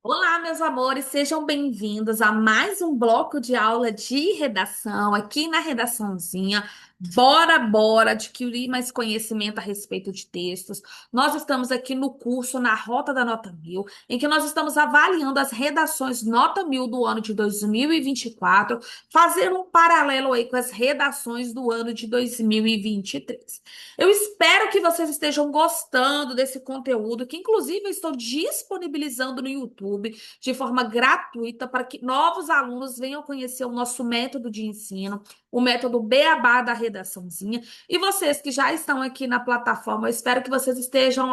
Olá, meus amores, sejam bem-vindos a mais um bloco de aula de redação aqui na Redaçãozinha. Bora adquirir mais conhecimento a respeito de textos. Nós estamos aqui no curso Na Rota da Nota 1000, em que nós estamos avaliando as redações Nota 1000 do ano de 2024, fazendo um paralelo aí com as redações do ano de 2023. Eu espero que vocês estejam gostando desse conteúdo, que inclusive eu estou disponibilizando no YouTube de forma gratuita para que novos alunos venham conhecer o nosso método de ensino, o método Beabá da redaçãozinha. E vocês que já estão aqui na plataforma, eu espero que vocês estejam,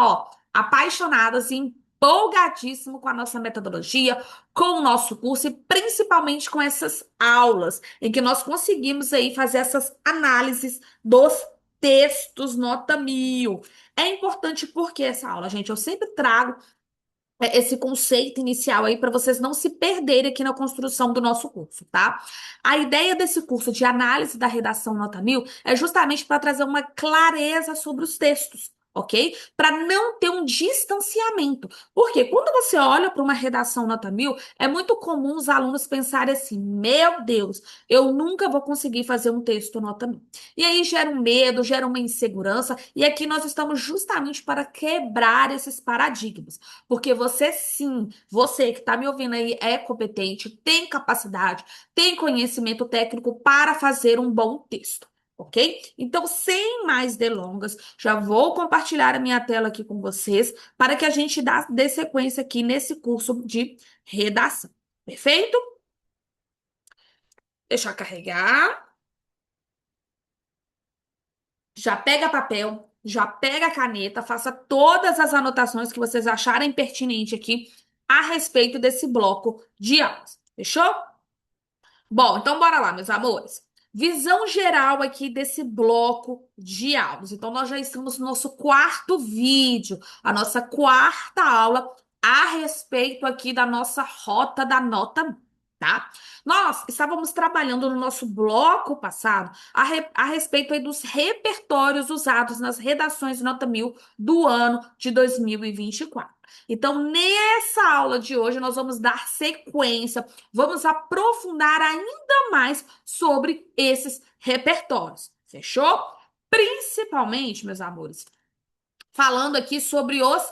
apaixonados e empolgadíssimo com a nossa metodologia, com o nosso curso e principalmente com essas aulas, em que nós conseguimos aí fazer essas análises dos textos nota 1000. É importante porque essa aula, gente, eu sempre trago esse conceito inicial aí para vocês não se perderem aqui na construção do nosso curso, tá? A ideia desse curso de análise da redação nota 1000 é justamente para trazer uma clareza sobre os textos. Ok? Para não ter um distanciamento. Porque quando você olha para uma redação nota 1000, é muito comum os alunos pensarem assim: meu Deus, eu nunca vou conseguir fazer um texto nota 1000. E aí gera um medo, gera uma insegurança, e aqui nós estamos justamente para quebrar esses paradigmas. Porque você sim, você que está me ouvindo aí é competente, tem capacidade, tem conhecimento técnico para fazer um bom texto. Ok? Então, sem mais delongas, já vou compartilhar a minha tela aqui com vocês para que a gente dê sequência aqui nesse curso de redação. Perfeito? Deixa eu carregar. Já pega papel, já pega caneta, faça todas as anotações que vocês acharem pertinente aqui a respeito desse bloco de aulas. Fechou? Bom, então bora lá, meus amores. Visão geral aqui desse bloco de aulas. Então, nós já estamos no nosso quarto vídeo, a nossa quarta aula a respeito aqui da nossa rota da nota, tá? Nós estávamos trabalhando no nosso bloco passado a respeito aí dos repertórios usados nas redações nota 1000 do ano de 2024. Então, nessa aula de hoje, nós vamos dar sequência, vamos aprofundar ainda mais sobre esses repertórios. Fechou? Principalmente, meus amores, falando aqui sobre os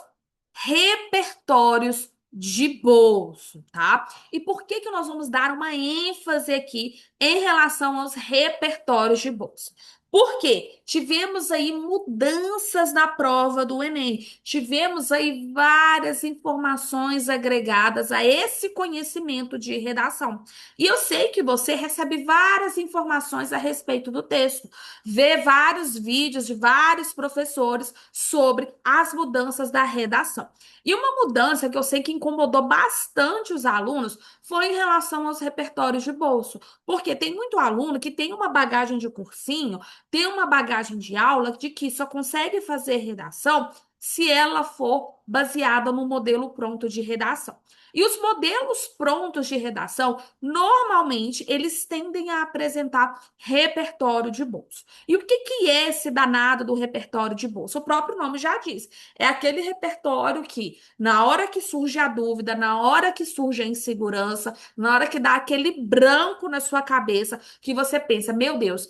repertórios de bolso, tá? E por que que nós vamos dar uma ênfase aqui em relação aos repertórios de bolso? Porque tivemos aí mudanças na prova do Enem, tivemos aí várias informações agregadas a esse conhecimento de redação. E eu sei que você recebe várias informações a respeito do texto, vê vários vídeos de vários professores sobre as mudanças da redação. E uma mudança que eu sei que incomodou bastante os alunos foi em relação aos repertórios de bolso, porque tem muito aluno que tem uma bagagem de cursinho, tem uma bagagem de aula de que só consegue fazer redação se ela for baseada no modelo pronto de redação. E os modelos prontos de redação, normalmente, eles tendem a apresentar repertório de bolso. E o que que é esse danado do repertório de bolsa? O próprio nome já diz. É aquele repertório que, na hora que surge a dúvida, na hora que surge a insegurança, na hora que dá aquele branco na sua cabeça, que você pensa, meu Deus,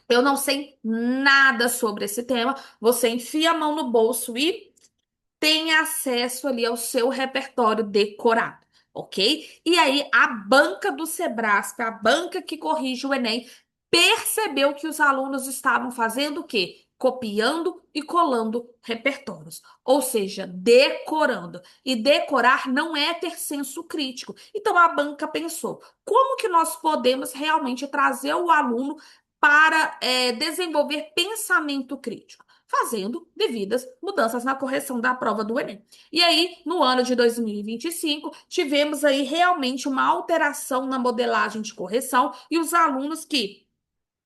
eu não sei nada sobre esse tema, você enfia a mão no bolso e tem acesso ali ao seu repertório decorado. Ok? E aí, a banca do Sebrasp, a banca que corrige o Enem, percebeu que os alunos estavam fazendo o quê? Copiando e colando repertórios, ou seja, decorando. E decorar não é ter senso crítico. Então a banca pensou: como que nós podemos realmente trazer o aluno para desenvolver pensamento crítico? Fazendo devidas mudanças na correção da prova do Enem. E aí, no ano de 2025, tivemos aí realmente uma alteração na modelagem de correção e os alunos que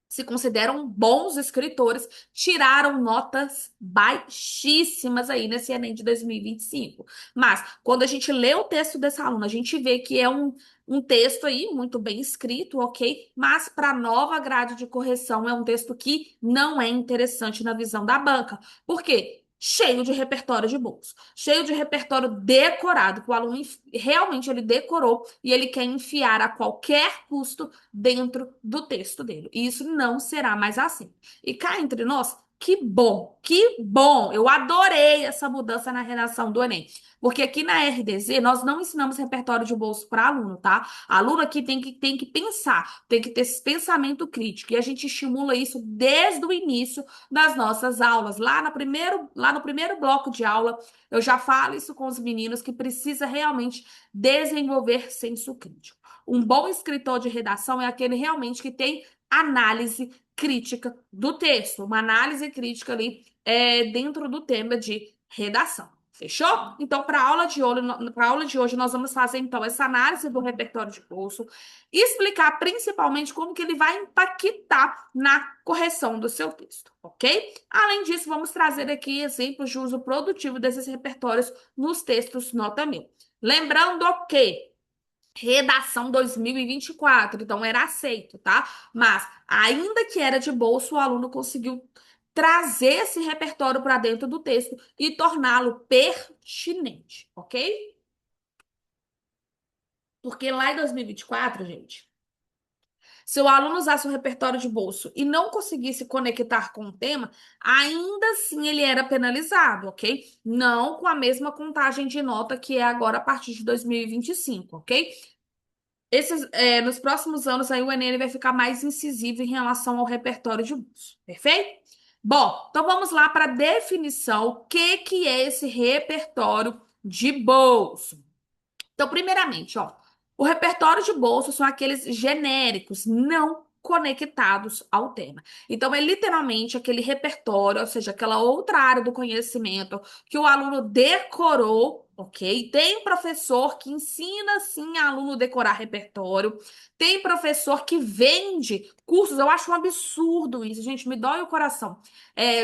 se consideram bons escritores, tiraram notas baixíssimas aí nesse Enem de 2025. Mas, quando a gente lê o texto desse aluno, a gente vê que é um texto aí muito bem escrito, ok? Mas, para a nova grade de correção, é um texto que não é interessante na visão da banca. Por quê? cheio de repertório de bolso, cheio de repertório decorado, que o aluno realmente ele decorou e ele quer enfiar a qualquer custo dentro do texto dele. E isso não será mais assim. E cá entre nós, que bom, que bom! Eu adorei essa mudança na redação do Enem. Porque aqui na RDZ nós não ensinamos repertório de bolso para aluno, tá? Aluno aqui tem que pensar, tem que ter esse pensamento crítico. E a gente estimula isso desde o início das nossas aulas. Lá no primeiro bloco de aula, eu já falo isso com os meninos que precisa realmente desenvolver senso crítico. Um bom escritor de redação é aquele realmente que tem análise crítica do texto, uma análise crítica ali dentro do tema de redação. Fechou? Então, para aula de hoje, nós vamos fazer então essa análise do repertório de bolso e explicar principalmente como que ele vai impactar na correção do seu texto, ok? Além disso, vamos trazer aqui exemplos de uso produtivo desses repertórios nos textos nota 1000. Lembrando que redação 2024, então era aceito, tá? Mas, ainda que era de bolso, o aluno conseguiu trazer esse repertório para dentro do texto e torná-lo pertinente, ok? Porque lá em 2024, gente, se o aluno usasse o repertório de bolso e não conseguisse conectar com o tema, ainda assim ele era penalizado, ok? Não com a mesma contagem de nota que é agora a partir de 2025, ok? Nos próximos anos, aí o Enem ele vai ficar mais incisivo em relação ao repertório de bolso, perfeito? Bom, então vamos lá para a definição. O que que é esse repertório de bolso? Então, primeiramente, ó, o repertório de bolso são aqueles genéricos, não conectados ao tema. Então, é literalmente aquele repertório, ou seja, aquela outra área do conhecimento que o aluno decorou, ok? Tem professor que ensina, sim, a aluno decorar repertório. Tem professor que vende cursos. Eu acho um absurdo isso, gente, me dói o coração.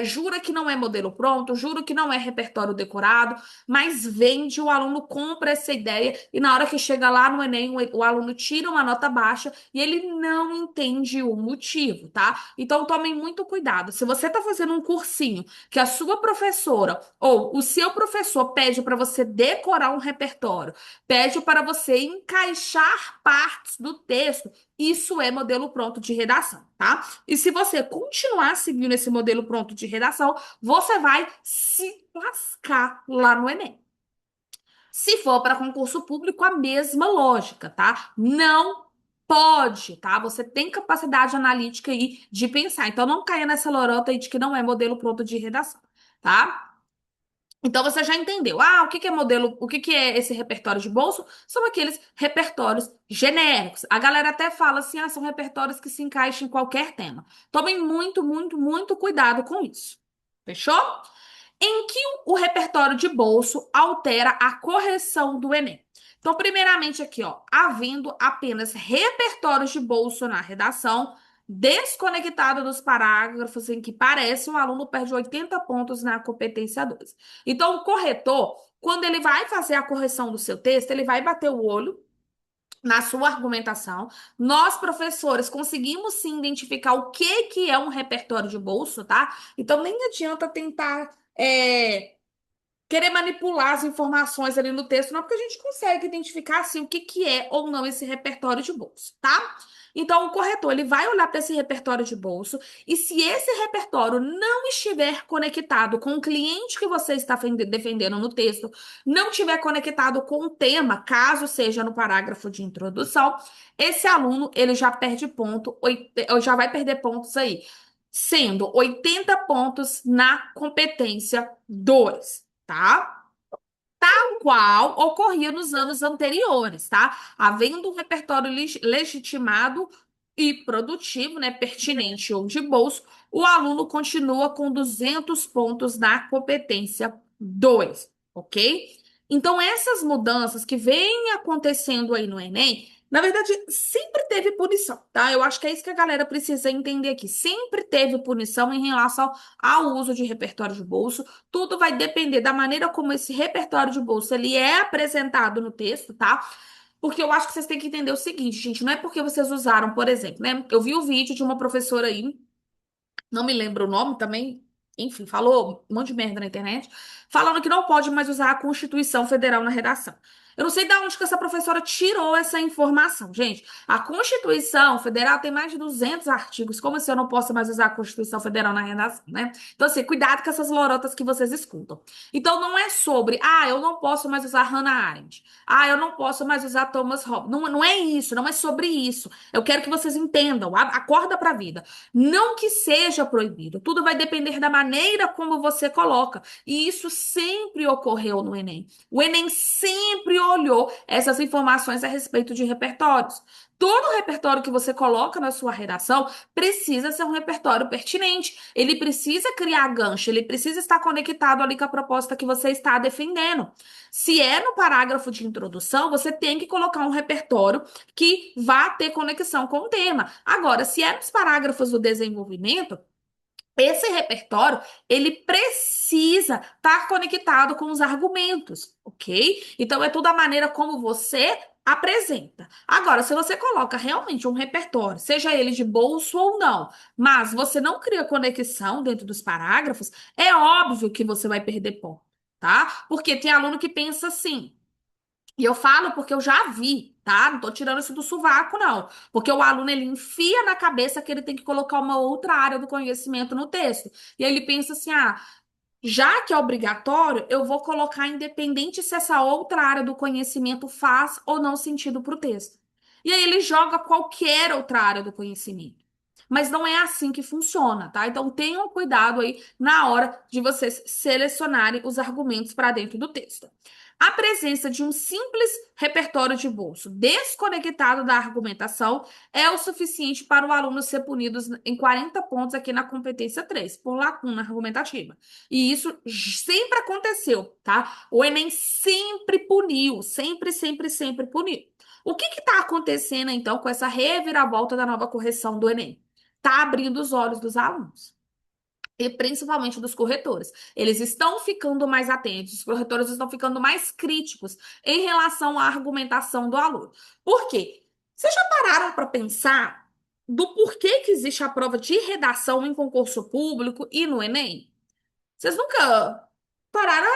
Jura que não é modelo pronto, juro que não é repertório decorado, mas vende, o aluno compra essa ideia e na hora que chega lá no Enem, o aluno tira uma nota baixa e ele não entende o motivo, tá? Então tomem muito cuidado. Se você está fazendo um cursinho que a sua professora ou o seu professor pede para você decorar um repertório, pede para você encaixar partes do texto, isso é modelo pronto de redação, tá? E se você continuar seguindo esse modelo pronto de redação, você vai se lascar lá no Enem. Se for para concurso público, a mesma lógica, tá? Não pode, tá? Você tem capacidade analítica aí de pensar. Então, não caia nessa lorota aí de que não é modelo pronto de redação, tá? Então você já entendeu. Ah, o que que é modelo, o que que é esse repertório de bolso? São aqueles repertórios genéricos. A galera até fala assim, ah, são repertórios que se encaixam em qualquer tema. Tomem muito, muito, muito cuidado com isso. Fechou? Em que o repertório de bolso altera a correção do Enem? Então, primeiramente aqui, ó, havendo apenas repertórios de bolso na redação, desconectado dos parágrafos em que parece, o aluno perde 80 pontos na competência 2. Então, o corretor, quando ele vai fazer a correção do seu texto, ele vai bater o olho na sua argumentação. Nós, professores, conseguimos sim identificar o que que é um repertório de bolso, tá? Então, nem adianta tentar querer manipular as informações ali no texto, não, porque a gente consegue identificar assim o que que é ou não esse repertório de bolso, tá? Então, o corretor ele vai olhar para esse repertório de bolso e se esse repertório não estiver conectado com o cliente que você está defendendo no texto, não estiver conectado com o tema, caso seja no parágrafo de introdução, esse aluno ele já perde ponto, já vai perder pontos aí, sendo 80 pontos na competência 2, tá? Qual ocorria nos anos anteriores, tá? Havendo um repertório legitimado e produtivo, né, pertinente ou de bolso, o aluno continua com 200 pontos na competência 2, ok? Então, essas mudanças que vêm acontecendo aí no Enem, na verdade, sempre teve punição, tá? Eu acho que é isso que a galera precisa entender aqui. Sempre teve punição em relação ao uso de repertório de bolso. Tudo vai depender da maneira como esse repertório de bolso ele é apresentado no texto, tá? Porque eu acho que vocês têm que entender o seguinte, gente, não é porque vocês usaram, por exemplo, né? Eu vi o vídeo de uma professora aí, não me lembro o nome também, enfim, falou um monte de merda na internet, falando que não pode mais usar a Constituição Federal na redação. Eu não sei de onde que essa professora tirou essa informação. Gente, a Constituição Federal tem mais de 200 artigos. Como assim eu não posso mais usar a Constituição Federal na redação, né? Então, assim, cuidado com essas lorotas que vocês escutam. Então, não é sobre, eu não posso mais usar Hannah Arendt. Eu não posso mais usar Thomas Hobbes. Não, não é isso, não é sobre isso. Eu quero que vocês entendam. Acorda pra vida. Não que seja proibido, tudo vai depender da maneira como você coloca. E isso sempre ocorreu no Enem. O Enem sempre olhou essas informações a respeito de repertórios. Todo repertório que você coloca na sua redação precisa ser um repertório pertinente. Ele precisa criar gancho, ele precisa estar conectado ali com a proposta que você está defendendo. Se é no parágrafo de introdução, você tem que colocar um repertório que vá ter conexão com o tema. Agora, se é nos parágrafos do desenvolvimento, esse repertório, ele precisa estar conectado com os argumentos, ok? Então, é tudo a maneira como você apresenta. Agora, se você coloca realmente um repertório, seja ele de bolso ou não, mas você não cria conexão dentro dos parágrafos, é óbvio que você vai perder ponto, tá? Porque tem aluno que pensa assim. E eu falo porque eu já vi, tá? Não tô tirando isso do sovaco, não. Porque o aluno, ele enfia na cabeça que ele tem que colocar uma outra área do conhecimento no texto. E aí ele pensa assim, já que é obrigatório, eu vou colocar independente se essa outra área do conhecimento faz ou não sentido para o texto. E aí ele joga qualquer outra área do conhecimento. Mas não é assim que funciona, tá? Então tenham cuidado aí na hora de vocês selecionarem os argumentos para dentro do texto. A presença de um simples repertório de bolso desconectado da argumentação é o suficiente para o aluno ser punido em 40 pontos aqui na competência 3 por lacuna argumentativa. E isso sempre aconteceu, tá? O Enem sempre puniu, sempre, sempre, sempre puniu. O que está acontecendo, então, com essa reviravolta da nova correção do Enem? Está abrindo os olhos dos alunos. E principalmente dos corretores. Eles estão ficando mais atentos, os corretores estão ficando mais críticos em relação à argumentação do aluno. Por quê? Vocês já pararam para pensar do porquê que existe a prova de redação em concurso público e no Enem? Vocês nunca pararam?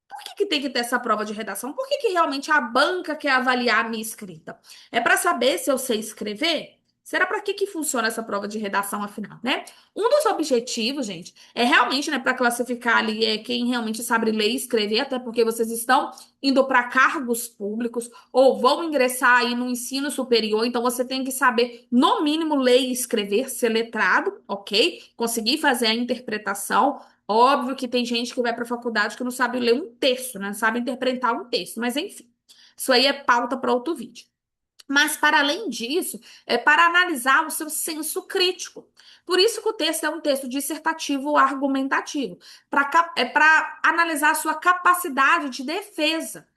Por que que tem que ter essa prova de redação? Por que que realmente a banca quer avaliar a minha escrita? É para saber se eu sei escrever? Será para que que funciona essa prova de redação, afinal, né? Um dos objetivos, gente, é realmente, né, para classificar ali quem realmente sabe ler e escrever, até porque vocês estão indo para cargos públicos ou vão ingressar aí no ensino superior, então você tem que saber, no mínimo, ler e escrever, ser letrado, ok? Conseguir fazer a interpretação. Óbvio que tem gente que vai para a faculdade que não sabe ler um texto, né? Não sabe interpretar um texto, mas enfim. Isso aí é pauta para outro vídeo. Mas, para além disso, é para analisar o seu senso crítico. Por isso que o texto é um texto dissertativo argumentativo. É para analisar a sua capacidade de defesa.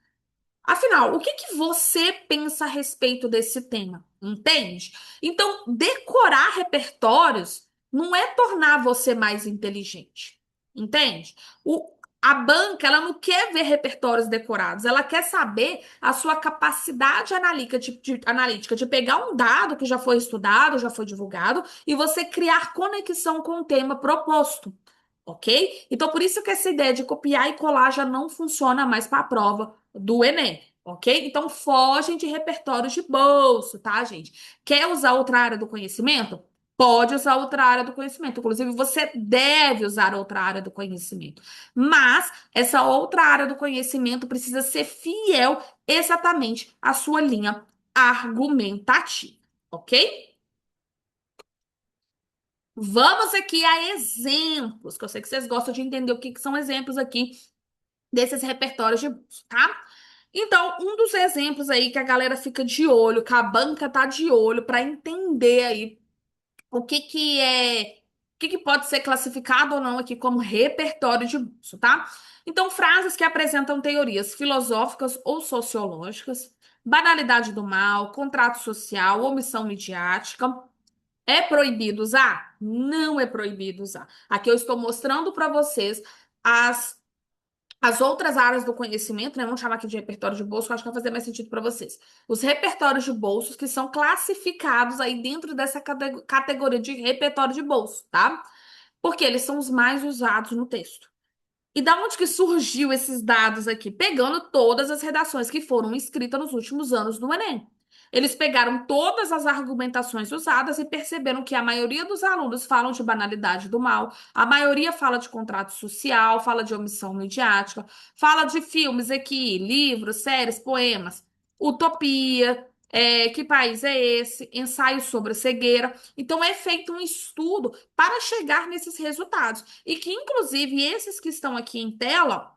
Afinal, o que que você pensa a respeito desse tema? Entende? Então, decorar repertórios não é tornar você mais inteligente. Entende? A banca, ela não quer ver repertórios decorados, ela quer saber a sua capacidade analítica de pegar um dado que já foi estudado, já foi divulgado, e você criar conexão com o tema proposto. Ok? Então, por isso que essa ideia de copiar e colar já não funciona mais para a prova do Enem. Ok? Então, fogem de repertórios de bolso, tá, gente? Quer usar outra área do conhecimento? Pode usar outra área do conhecimento. Inclusive, você deve usar outra área do conhecimento. Mas essa outra área do conhecimento precisa ser fiel exatamente à sua linha argumentativa. Ok? Vamos aqui a exemplos, que eu sei que vocês gostam de entender o que são exemplos aqui desses repertórios de bolso, tá? Então, um dos exemplos aí que a galera fica de olho, que a banca tá de olho para entender aí o que que pode ser classificado ou não aqui como repertório de bolso, tá? Então, frases que apresentam teorias filosóficas ou sociológicas, banalidade do mal, contrato social, omissão midiática. É proibido usar? Não é proibido usar. Aqui eu estou mostrando para vocês as, as outras áreas do conhecimento, né? Vamos chamar aqui de repertório de bolso, que eu acho que vai fazer mais sentido para vocês. Os repertórios de bolsos que são classificados aí dentro dessa categoria de repertório de bolso, tá? porque eles são os mais usados no texto. E da onde que surgiu esses dados aqui? Pegando todas as redações que foram escritas nos últimos anos no Enem. Eles pegaram todas as argumentações usadas e perceberam que a maioria dos alunos falam de banalidade do mal, a maioria fala de contrato social, fala de omissão midiática, fala de filmes aqui, livros, séries, poemas, utopia, que país é esse, ensaio sobre a cegueira. Então é feito um estudo para chegar nesses resultados. E que, inclusive, esses que estão aqui em tela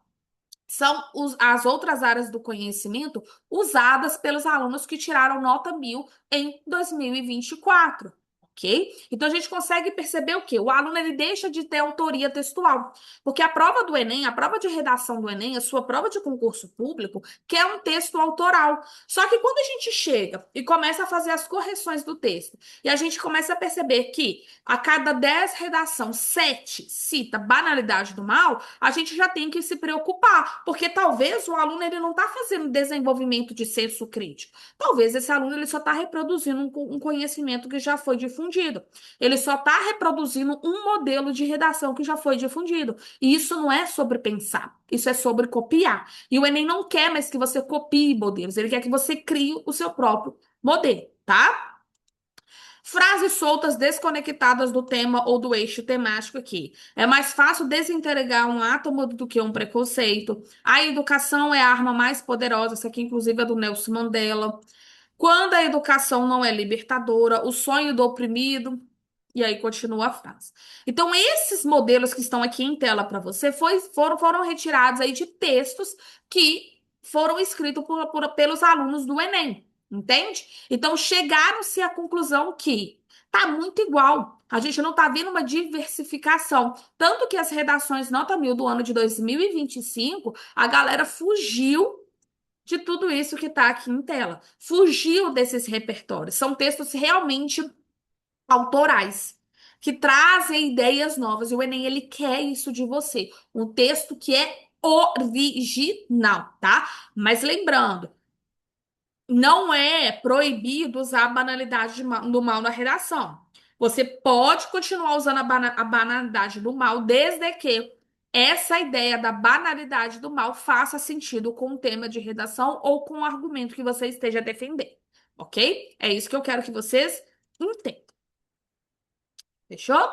são as outras áreas do conhecimento usadas pelos alunos que tiraram nota 1000 em 2024. Ok? Então a gente consegue perceber o quê? O aluno ele deixa de ter autoria textual, porque a prova do Enem, a prova de redação do Enem, a sua prova de concurso público, quer um texto autoral. Só que quando a gente chega e começa a fazer as correções do texto, e a gente começa a perceber que a cada 10 redação, 7 cita banalidade do mal, a gente já tem que se preocupar, porque talvez o aluno ele não está fazendo desenvolvimento de senso crítico. Talvez esse aluno ele só está reproduzindo um conhecimento que já foi difundido. Ele só está reproduzindo um modelo de redação que já foi difundido. E isso não é sobre pensar, isso é sobre copiar. E o Enem não quer mais que você copie modelos, ele quer que você crie o seu próprio modelo, tá? Frases soltas desconectadas do tema ou do eixo temático aqui. É mais fácil desintegrar um átomo do que um preconceito. A educação é a arma mais poderosa. Essa aqui, inclusive, é do Nelson Mandela. Quando a educação não é libertadora, o sonho do oprimido. E aí continua a frase. Então, esses modelos que estão aqui em tela para você foram retirados aí de textos que foram escritos pelos alunos do Enem. Entende? Então, chegaram-se à conclusão que tá muito igual. A gente não tá vendo uma diversificação. Tanto que as redações nota 1000 do ano de 2025, a galera fugiu de tudo isso que está aqui em tela. Fugiu desses repertórios. São textos realmente autorais, que trazem ideias novas. E o Enem, ele quer isso de você. Um texto que é original, tá? Mas lembrando, não é proibido usar a banalidade do mal na redação. Você pode continuar usando a banalidade do mal, desde que essa ideia da banalidade do mal faça sentido com o tema de redação ou com o argumento que você esteja defendendo. Ok? É isso que eu quero que vocês entendam. Fechou?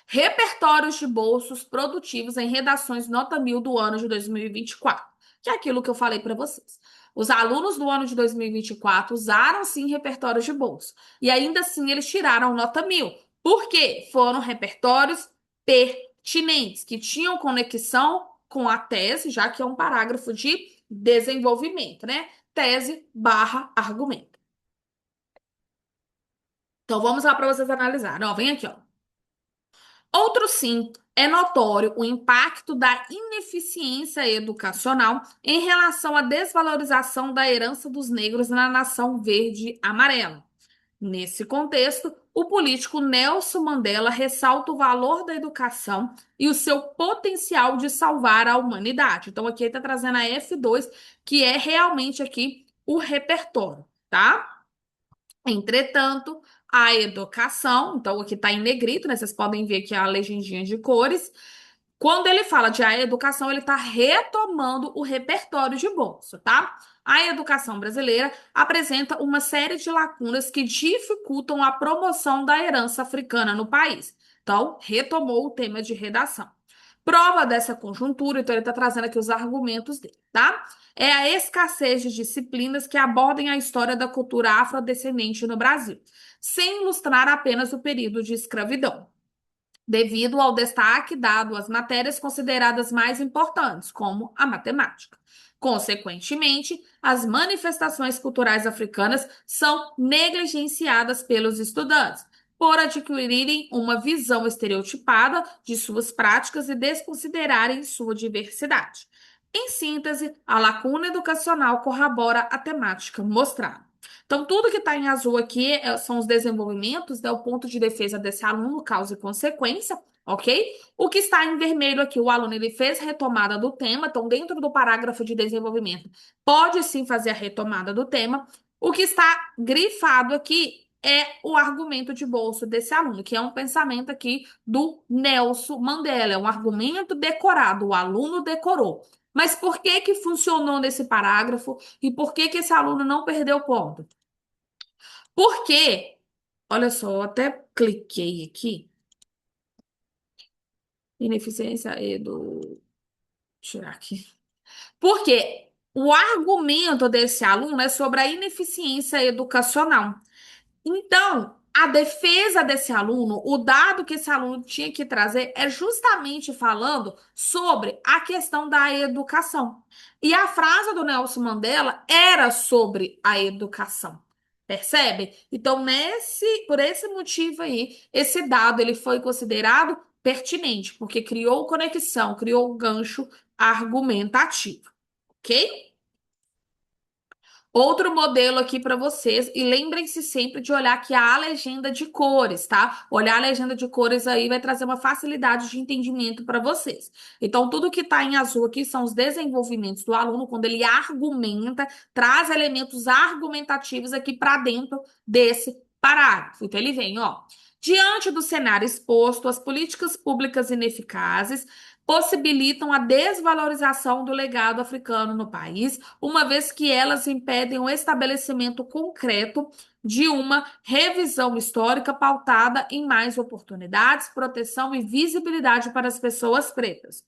Repertórios de bolsos produtivos em redações nota 1000 do ano de 2024, que é aquilo que eu falei para vocês. Os alunos do ano de 2024 usaram sim repertórios de bolso e ainda assim eles tiraram nota 1000. Por quê? Foram repertórios pertinentes, que tinham conexão com a tese, já que é um parágrafo de desenvolvimento, né? Tese barra argumento. Então vamos lá para vocês analisarem. Ó, vem aqui, ó. Outro sim, é notório o impacto da ineficiência educacional em relação à desvalorização da herança dos negros na nação verde-amarela. Nesse contexto, o político Nelson Mandela ressalta o valor da educação e o seu potencial de salvar a humanidade. Então, aqui ele está trazendo a F2, que é realmente aqui o repertório, tá? Entretanto, a educação, então aqui está em negrito, né? Vocês podem ver aqui a legendinha de cores. Quando ele fala de a educação, ele está retomando o repertório de bolso, tá? A educação brasileira apresenta uma série de lacunas que dificultam a promoção da herança africana no país. Então, retomou o tema de redação. Prova dessa conjuntura, então ele está trazendo aqui os argumentos dele, tá? É a escassez de disciplinas que abordem a história da cultura afrodescendente no Brasil, sem ilustrar apenas o período de escravidão, devido ao destaque dado às matérias consideradas mais importantes, como a matemática. Consequentemente, as manifestações culturais africanas são negligenciadas pelos estudantes, por adquirirem uma visão estereotipada de suas práticas e desconsiderarem sua diversidade. Em síntese, a lacuna educacional corrobora a temática mostrada. Então, tudo que está em azul aqui são os desenvolvimentos, né, o ponto de defesa desse aluno, causa e consequência, ok? O que está em vermelho aqui, o aluno ele fez retomada do tema, então, dentro do parágrafo de desenvolvimento, pode sim fazer a retomada do tema. O que está grifado aqui é o argumento de bolso desse aluno, que é um pensamento aqui do Nelson Mandela, é um argumento decorado, o aluno decorou. Mas por que que funcionou nesse parágrafo e por que que esse aluno não perdeu ponto? Porque, olha só, eu até cliquei aqui, ineficiência edu... tirar aqui. Porque o argumento desse aluno é sobre a ineficiência educacional. Então, a defesa desse aluno, o dado que esse aluno tinha que trazer é justamente falando sobre a questão da educação. E a frase do Nelson Mandela era sobre a educação. Percebe? Então, por esse motivo aí, esse dado ele foi considerado pertinente, porque criou conexão, criou gancho argumentativo, ok? Outro modelo aqui para vocês, e lembrem-se sempre de olhar aqui a legenda de cores, tá? Olhar a legenda de cores aí vai trazer uma facilidade de entendimento para vocês. Então, tudo que está em azul aqui são os desenvolvimentos do aluno, quando ele argumenta, traz elementos argumentativos aqui para dentro desse parágrafo. Então, ele vem, ó. Diante do cenário exposto, as políticas públicas ineficazes possibilitam a desvalorização do legado africano no país, uma vez que elas impedem o estabelecimento concreto de uma revisão histórica pautada em mais oportunidades, proteção e visibilidade para as pessoas pretas.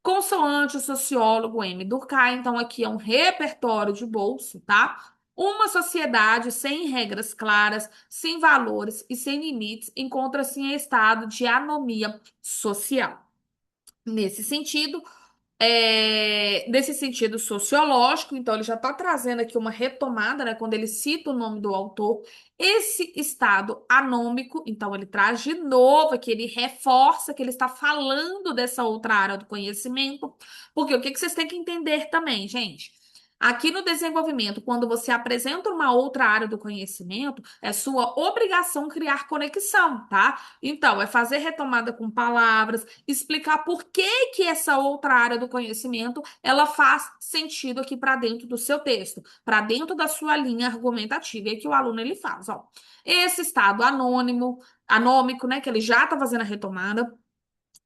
Consoante o sociólogo M. Durkheim, então aqui é um repertório de bolso, tá? Uma sociedade sem regras claras, sem valores e sem limites encontra-se em estado de anomia social. Nesse sentido, nesse sentido sociológico, então ele já está trazendo aqui uma retomada, né, quando ele cita o nome do autor, esse estado anômico, então ele traz de novo aqui, ele reforça que ele está falando dessa outra área do conhecimento, porque o que que vocês têm que entender também, gente? Aqui no desenvolvimento, quando você apresenta uma outra área do conhecimento, é sua obrigação criar conexão, tá? Então, é fazer retomada com palavras, explicar por que que essa outra área do conhecimento ela faz sentido aqui para dentro do seu texto, para dentro da sua linha argumentativa, e que o aluno ele faz, ó. Esse estado anômico, né, que ele já está fazendo a retomada,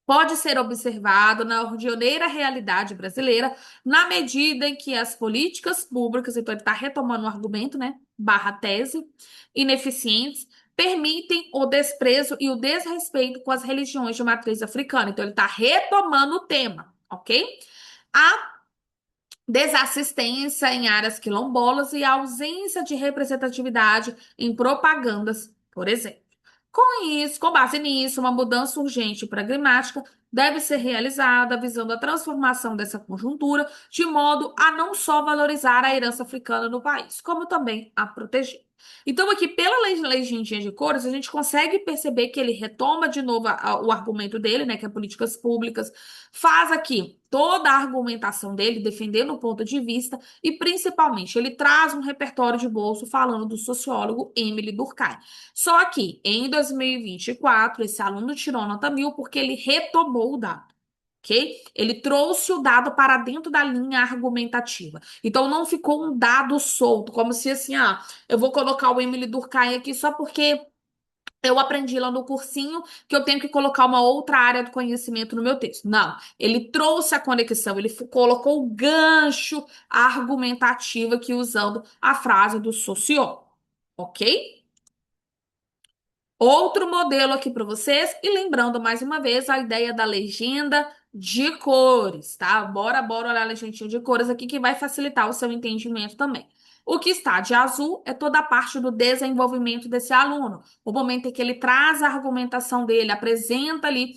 pode ser observado na ordineira realidade brasileira, na medida em que as políticas públicas, então ele está retomando o argumento, né, barra tese, ineficientes, permitem o desprezo e o desrespeito com as religiões de matriz africana. Então ele está retomando o tema, ok? A desassistência em áreas quilombolas e a ausência de representatividade em propagandas, por exemplo. Com isso, com base nisso, uma mudança urgente e pragmática deve ser realizada, visando a transformação dessa conjuntura, de modo a não só valorizar a herança africana no país, como também a proteger. Então, aqui, pela legendinha de cores, a gente consegue perceber que ele retoma de novo o argumento dele, né, que é políticas públicas, faz aqui toda a argumentação dele, defendendo o ponto de vista, e principalmente ele traz um repertório de bolso falando do sociólogo Emile Durkheim. Só que em 2024, esse aluno tirou nota 1000 porque ele retomou o dado. Ok? Ele trouxe o dado para dentro da linha argumentativa. Então não ficou um dado solto, como se assim, eu vou colocar o Emile Durkheim aqui só porque eu aprendi lá no cursinho que eu tenho que colocar uma outra área do conhecimento no meu texto. Não, ele trouxe a conexão, ele colocou o gancho argumentativo aqui usando a frase do sociólogo, ok? Outro modelo aqui para vocês, e lembrando mais uma vez a ideia da legenda de cores, tá? Bora olhar a legendinha de cores aqui que vai facilitar o seu entendimento também. O que está de azul é toda a parte do desenvolvimento desse aluno. O momento em que ele traz a argumentação dele, apresenta ali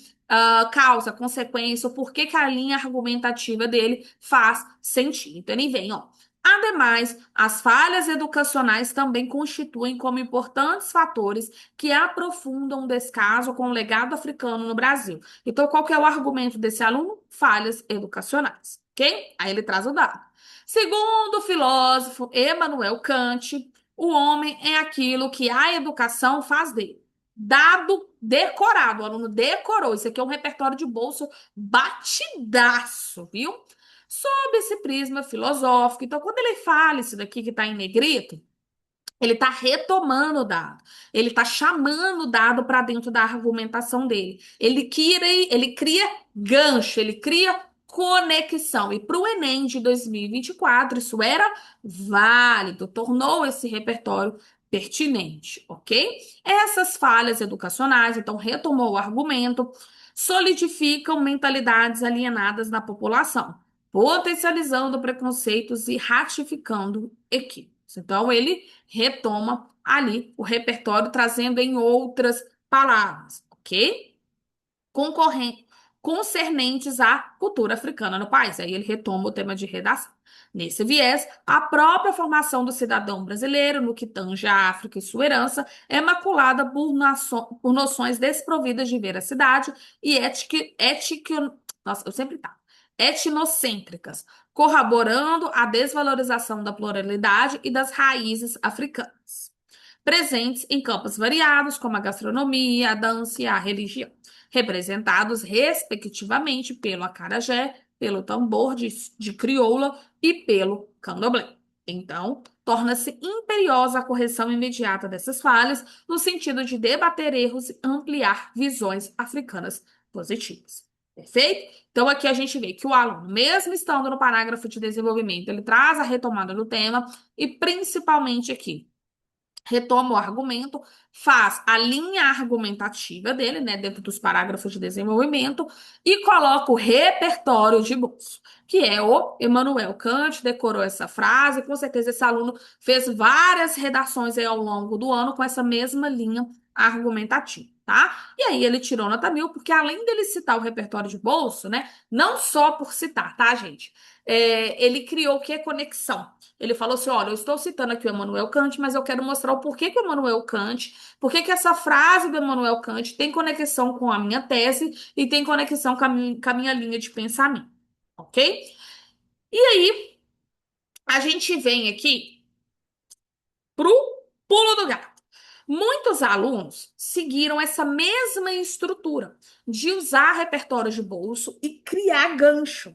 causa, consequência, o porquê que a linha argumentativa dele faz sentido. Então ele vem, ó. Ademais, as falhas educacionais também constituem como importantes fatores que aprofundam o descaso com o legado africano no Brasil. Então, qual que é o argumento desse aluno? Falhas educacionais, ok? Aí ele traz o dado. Segundo o filósofo Immanuel Kant, o homem é aquilo que a educação faz dele. Dado decorado, o aluno decorou. Isso aqui é um repertório de bolso batidaço, viu? Sob esse prisma filosófico. Então, quando ele fala isso daqui que está em negrito, Ele está retomando o dado, ele está chamando o dado para dentro da argumentação dele. Ele cria gancho, ele cria conexão. E para o Enem de 2024, isso era válido, tornou esse repertório pertinente, ok? Essas falhas educacionais, então, retomou o argumento, solidificam mentalidades alienadas na população, potencializando preconceitos e ratificando equívocos. Então, ele retoma ali o repertório, trazendo em outras palavras, ok? Concorrente, concernentes à cultura africana no país. Aí ele retoma o tema de redação. Nesse viés, a própria formação do cidadão brasileiro, no que tange à África e sua herança, é maculada por noções desprovidas de veracidade e nossa, eu sempre tá, etnocêntricas, corroborando a desvalorização da pluralidade e das raízes africanas, presentes em campos variados, como a gastronomia, a dança e a religião, representados respectivamente pelo acarajé, pelo tambor de crioula e pelo candomblé. Então, torna-se imperiosa a correção imediata dessas falhas, no sentido de debater erros e ampliar visões africanas positivas. Perfeito? Então, aqui a gente vê que o aluno, mesmo estando no parágrafo de desenvolvimento, ele traz a retomada do tema e, principalmente aqui, retoma o argumento, faz a linha argumentativa dele, né, dentro dos parágrafos de desenvolvimento, e coloca o repertório de bolso, que é o Immanuel Kant, decorou essa frase, com certeza esse aluno fez várias redações aí ao longo do ano com essa mesma linha argumentativa, tá? E aí ele tirou nota 1.000, porque além dele citar o repertório de bolso, né, não só por citar, tá, gente? Ele criou o que é conexão. Ele falou assim: olha, eu estou citando aqui o Immanuel Kant, mas eu quero mostrar o porquê que o Immanuel Kant, porquê que essa frase do Immanuel Kant tem conexão com a minha tese e tem conexão com a minha linha de pensamento, ok? E aí, a gente vem aqui pro pulo do gato. Muitos alunos seguiram essa mesma estrutura de usar repertório de bolso e criar gancho.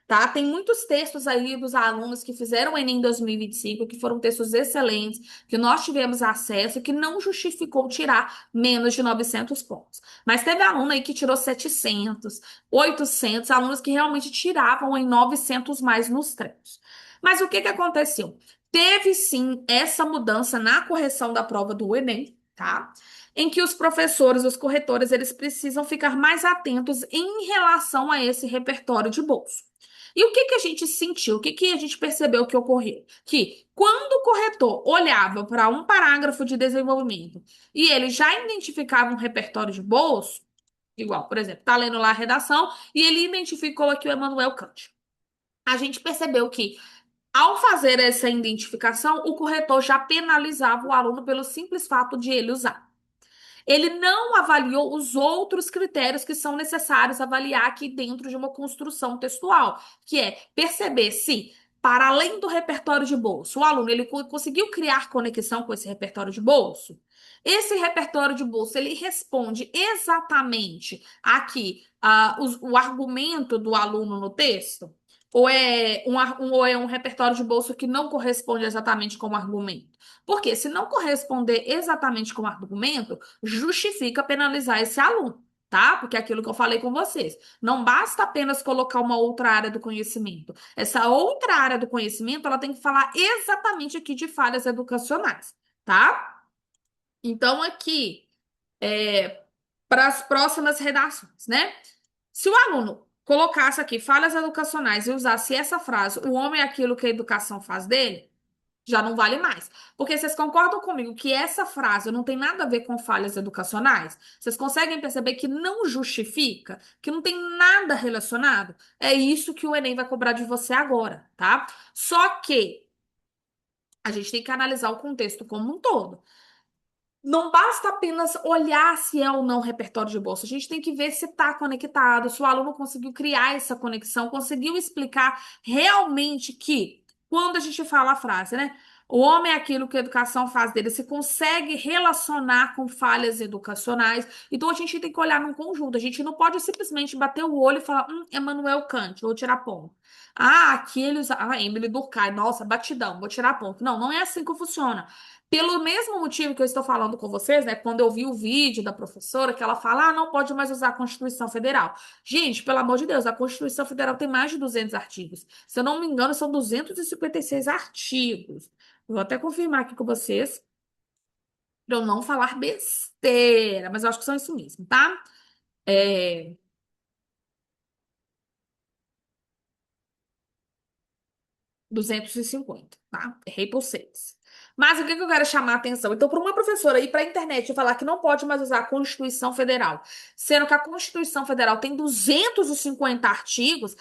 Tá? Tem muitos textos aí dos alunos que fizeram o Enem 2025, que foram textos excelentes, que nós tivemos acesso e que não justificou tirar menos de 900 pontos. Mas teve aluno aí que tirou 700, 800, alunos que realmente tiravam em 900 mais nos treinos. Mas o que que aconteceu? Teve sim essa mudança na correção da prova do Enem, tá? Em que os professores, os corretores, eles precisam ficar mais atentos em relação a esse repertório de bolso. E o que que a gente sentiu? O que que a gente percebeu que ocorreu? Que quando o corretor olhava para um parágrafo de desenvolvimento e ele já identificava um repertório de bolso, igual, por exemplo, tá lendo lá a redação e ele identificou aqui o Immanuel Kant. A gente percebeu que ao fazer essa identificação, o corretor já penalizava o aluno pelo simples fato de ele usar. Ele não avaliou os outros critérios que são necessários avaliar aqui dentro de uma construção textual, que é perceber se, para além do repertório de bolso, o aluno ele conseguiu criar conexão com esse repertório de bolso. Esse repertório de bolso ele responde exatamente aqui o argumento do aluno no texto. Ou é um repertório de bolso que não corresponde exatamente com o argumento? Porque se não corresponder exatamente com o argumento, justifica penalizar esse aluno, tá? Porque é aquilo que eu falei com vocês. Não basta apenas colocar uma outra área do conhecimento. Essa outra área do conhecimento, ela tem que falar exatamente aqui de falhas educacionais, tá? Então, aqui, para as próximas redações, né? Se o aluno colocasse aqui falhas educacionais e usasse essa frase, o homem é aquilo que a educação faz dele, já não vale mais. Porque vocês concordam comigo que essa frase não tem nada a ver com falhas educacionais? Vocês conseguem perceber que não justifica, que não tem nada relacionado? É isso que o Enem vai cobrar de você agora, tá? Só que a gente tem que analisar o contexto como um todo. Não basta apenas olhar se é ou não repertório de bolsa. A gente tem que ver se está conectado, se o aluno conseguiu criar essa conexão, conseguiu explicar realmente que, quando a gente fala a frase, né? O homem é aquilo que a educação faz dele, se consegue relacionar com falhas educacionais. Então a gente tem que olhar num conjunto. A gente não pode simplesmente bater o olho e falar, Emmanuel Kant, vou tirar ponto. Ah, aqueles. Ah, Emily Durkheim, nossa, batidão, vou tirar ponto. Não, não é assim que funciona. Pelo mesmo motivo que eu estou falando com vocês, né? Quando eu vi o vídeo da professora, que ela fala, não pode mais usar a Constituição Federal. Gente, pelo amor de Deus, a Constituição Federal tem mais de 200 artigos. Se eu não me engano, são 256 artigos. Vou até confirmar aqui com vocês, para eu não falar besteira, mas eu acho que são isso mesmo, tá? É, 250, tá? Errei por 6. Mas o que que eu quero chamar a atenção? Então, para uma professora ir para a internet e falar que não pode mais usar a Constituição Federal, sendo que a Constituição Federal tem 250 artigos,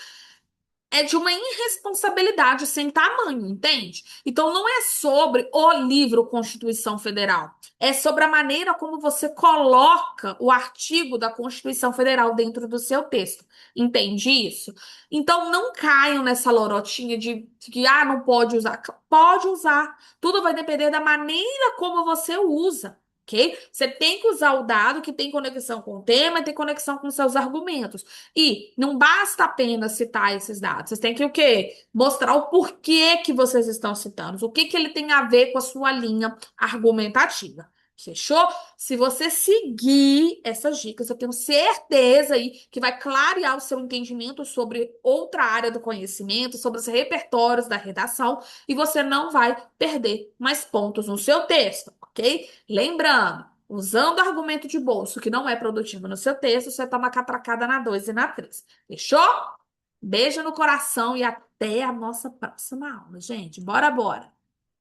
é de uma irresponsabilidade sem tamanho, entende? Então não é sobre o livro Constituição Federal, é sobre a maneira como você coloca o artigo da Constituição Federal dentro do seu texto. Entende isso? Então não caiam nessa lorotinha de que não pode usar. Pode usar. Tudo vai depender da maneira como você usa. Ok? Você tem que usar o dado que tem conexão com o tema e tem conexão com seus argumentos. E não basta apenas citar esses dados. Vocês têm que o quê? Mostrar o porquê que vocês estão citando. O que que ele tem a ver com a sua linha argumentativa. Fechou? Se você seguir essas dicas, eu tenho certeza aí que vai clarear o seu entendimento sobre outra área do conhecimento, sobre os repertórios da redação, e você não vai perder mais pontos no seu texto, ok? Lembrando, usando argumento de bolso que não é produtivo no seu texto, você toma catracada na 2 e na 3. Fechou? Beijo no coração e até a nossa próxima aula, gente. Bora, bora!